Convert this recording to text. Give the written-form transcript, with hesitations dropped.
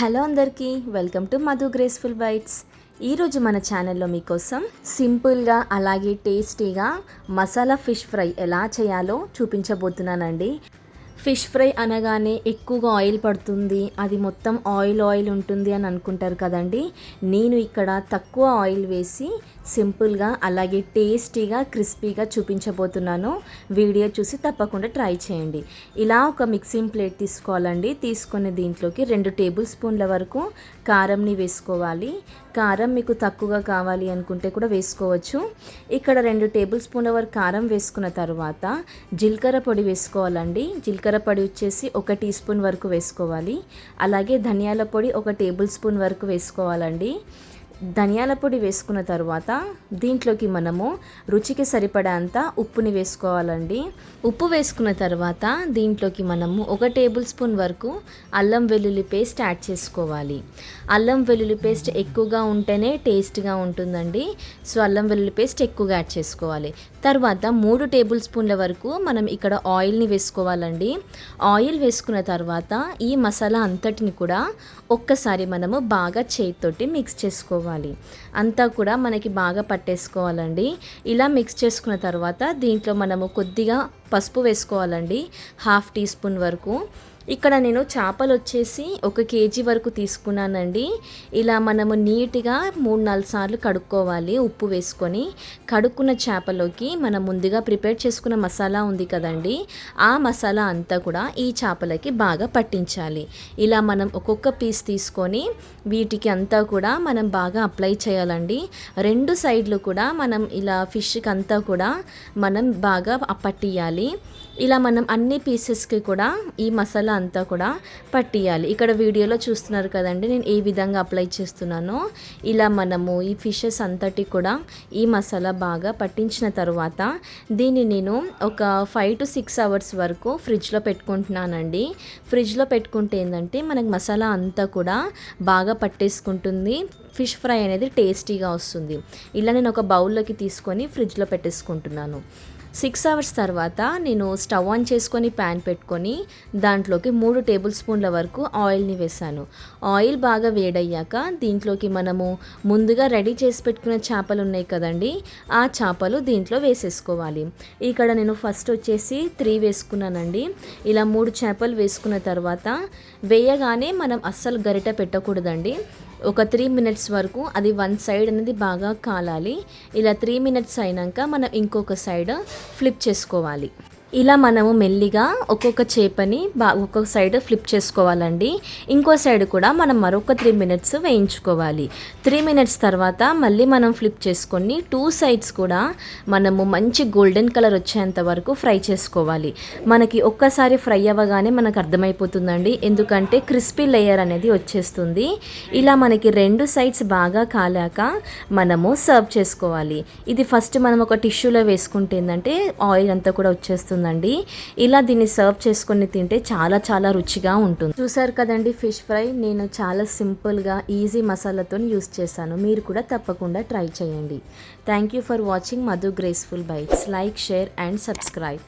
Hello అందరికీ welcome to Madhu graceful bytes. ఈరోజు మన ఛానల్లో మీకోసం సింపుల్గా అలాగే టేస్టీగా మసాలా ఫిష్ ఫ్రై ఎలా చేయాలో చూపించబోతున్నానండి. ఫిష్ ఫ్రై అనగానే ఎక్కువగా ఆయిల్ పడుతుంది, అది మొత్తం ఆయిల్ ఉంటుంది అని అనుకుంటారు కదండి. నేను ఇక్కడ తక్కువ ఆయిల్ వేసి సింపుల్గా అలాగే టేస్టీగా క్రిస్పీగా చూపించబోతున్నాను. వీడియో చూసి తప్పకుండా ట్రై చేయండి. ఇలా ఒక మిక్సింగ్ ప్లేట్ తీసుకోవాలండి. తీసుకునే దీంట్లోకి 2 టేబుల్ స్పూన్ల వరకు కారంని వేసుకోవాలి. కారం మీకు తక్కువగా కావాలి అనుకుంటే కూడా వేసుకోవచ్చు. ఇక్కడ 2 టేబుల్ స్పూన్ల వరకు కారం వేసుకున్న తర్వాత జీలకర్ర పొడి వేసుకోవాలండి. జీలకర్ర పొడి వచ్చేసి 1 టీ స్పూన్ వరకు వేసుకోవాలి. అలాగే ధనియాల పొడి 1 టేబుల్ స్పూన్ వరకు వేసుకోవాలండి. ధనియాల పొడి వేసుకున్న తర్వాత దీంట్లోకి మనము రుచికి సరిపడంత ఉప్పుని వేసుకోవాలండి. ఉప్పు వేసుకున్న తర్వాత దీంట్లోకి మనము 1 టేబుల్ స్పూన్ వరకు అల్లం వెల్లుల్లి పేస్ట్ యాడ్ చేసుకోవాలి. అల్లం వెల్లుల్లి పేస్ట్ ఎక్కువగా ఉంటేనే టేస్ట్గా ఉంటుందండి. సో అల్లం వెల్లుల్లి పేస్ట్ ఎక్కువగా యాడ్ చేసుకోవాలి. తర్వాత 3 టేబుల్ స్పూన్ల వరకు మనం ఇక్కడ ఆయిల్ని వేసుకోవాలండి. ఆయిల్ వేసుకున్న తర్వాత ఈ మసాలా అంతటిని కూడా ఒక్కసారి మనము బాగా చేతితోటి మిక్స్ చేసుకోవాలి. అంతా కూడా మనకి బాగా పట్టేసుకోవాలండి. ఇలా మిక్స్ చేసుకున్న తర్వాత దీంట్లో మనము కొద్దిగా పసుపు వేసుకోవాలండి, 1/2 టీ స్పూన్ వరకు. ఇక్కడ నేను చేపలు వచ్చేసి 1 కేజీ వరకు తీసుకున్నానండి. ఇలా మనము నీట్గా 3-4 సార్లు కడుక్కోవాలి ఉప్పు వేసుకొని. కడుక్కున్న చేపలోకి మనం ముందుగా ప్రిపేర్ చేసుకున్న మసాలా ఉంది కదండి, ఆ మసాలా అంతా కూడా ఈ చేపలకి బాగా పట్టించాలి. ఇలా మనం ఒక్కొక్క పీస్ తీసుకొని వీటికి అంతా కూడా మనం బాగా అప్లై చేయాలండి. 2 సైడ్లు కూడా మనం ఇలా ఫిష్కి అంతా కూడా మనం బాగా పట్టియాలి. ఇలా మనం అన్ని పీసెస్కి కూడా ఈ మసాలా అంతా కూడా పట్టియాలి. ఇక్కడ వీడియోలో చూస్తున్నారు కదండి నేను ఏ విధంగా అప్లై చేస్తున్నానో. ఇలా మనము ఈ ఫిషెస్ అంతటి కూడా ఈ మసాలా బాగా పట్టించిన తర్వాత దీన్ని నేను ఒక 5 to 6 అవర్స్ వరకు ఫ్రిడ్జ్లో పెట్టుకుంటున్నానండి. ఫ్రిడ్జ్లో పెట్టుకుంటే ఏంటంటే మనకి మసాలా అంతా కూడా బాగా పట్టేసుకుంటుంది, ఫిష్ ఫ్రై అనేది టేస్టీగా వస్తుంది. ఇలా నేను ఒక బౌల్లోకి తీసుకొని ఫ్రిడ్జ్లో పెట్టేసుకుంటున్నాను. 6 అవర్స్ తర్వాత నేను స్టవ్ ఆన్ చేసుకొని ప్యాన్ పెట్టుకొని దాంట్లోకి 3 టేబుల్ స్పూన్ల వరకు ఆయిల్ని వేసాను. ఆయిల్ బాగా వేడయ్యాక దీంట్లోకి మనము ముందుగా రెడీ చేసి పెట్టుకున్న చేపలు ఉన్నాయి కదండి, ఆ చేపలు దీంట్లో వేసేసుకోవాలి. ఇక్కడ నేను ఫస్ట్ వచ్చేసి 3 వేసుకున్నానండి. ఇలా 3 చేపలు వేసుకున్న తర్వాత వేయగానే మనం అస్సలు గరిట పెట్టకూడదండి. ఒక 3 మినిట్స్ వరకు అది 1 సైడ్ అనేది బాగా కాలాలి. ఇలా 3 మినిట్స్ అయినాక మనం ఇంకొక సైడ్ ఫ్లిప్ చేసుకోవాలి. ఇలా మనము మెల్లిగా ఒక్కొక్క చేపని ఒక్కొక్క సైడ్ ఫ్లిప్ చేసుకోవాలండి. ఇంకో సైడ్ కూడా మనం మరొక 3 మినిట్స్ వేయించుకోవాలి. 3 మినిట్స్ తర్వాత మళ్ళీ మనం ఫ్లిప్ చేసుకొని 2 సైడ్స్ కూడా మనము మంచి గోల్డెన్ కలర్ వచ్చేంత వరకు ఫ్రై చేసుకోవాలి. మనకి ఒక్కసారి ఫ్రై అవ్వగానే మనకు అర్థమైపోతుందండి, ఎందుకంటే క్రిస్పీ లేయర్ అనేది వచ్చేస్తుంది. ఇలా మనకి 2 సైడ్స్ బాగా కాలాక మనము సర్వ్ చేసుకోవాలి. ఇది ఫస్ట్ మనం ఒక టిష్యూలో వేసుకుంటే ఏంటంటే ఆయిల్ అంతా కూడా వచ్చేస్తుంది. ఇలా దీన్ని సర్వ్ చేసుకొని తింటే చాలా చాలా రుచిగా ఉంటుంది. చూసారు కదండి ఫిష్ ఫ్రై, నేను చాలా సింపుల్గా ఈజీ మసాలాతో యూస్ చేశాను. మీరు కూడా తప్పకుండా ట్రై చేయండి. Thank you for watching Madhu graceful bytes. Like, share and subscribe.